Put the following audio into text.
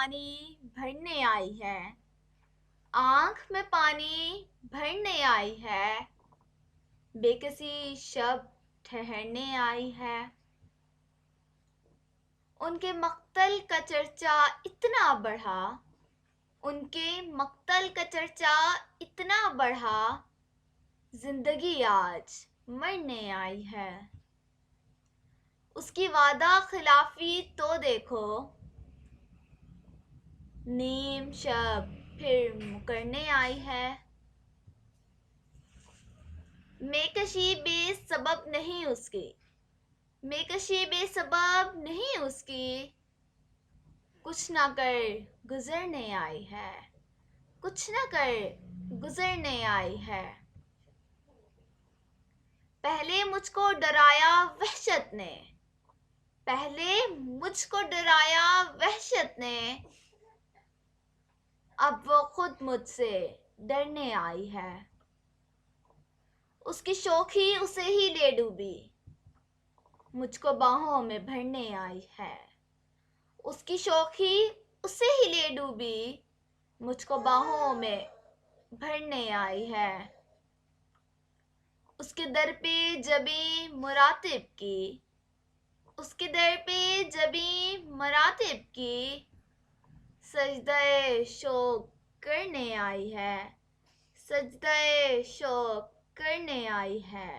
पानी भरने आई है, आँख में पानी भरने आई है, बेकसी शब ठहरने आई है। उनके मक्तल का चर्चा इतना बढ़ा, उनके मक्तल का चर्चा इतना बढ़ा, जिंदगी आज मरने आई है। उसकी वादा खिलाफी तो देखो, नीम शब फिर मुकरने आई है। मेकशी बेसबब नहीं उसकी, मेकशी बेसबब नहीं उसकी, कुछ ना कर गुजरने आई है, कुछ ना कर गुजरने आई है। पहले मुझको डराया वहशत ने, पहले मुझको डराया वहशत ने, अब वो खुद मुझसे डरने आई है। उसकी शौखी उसे ही ले डूबी, मुझको बाहों में भरने आई है। उसकी शौखी उसे ही ले डूबी, मुझको बाहों में भरने आई है। उसके दर पे जबी मुरातिब की, उसके दर पे जबी मुरातिब की, सजदे शौक करने आई है, सजदे शौक करने आई है।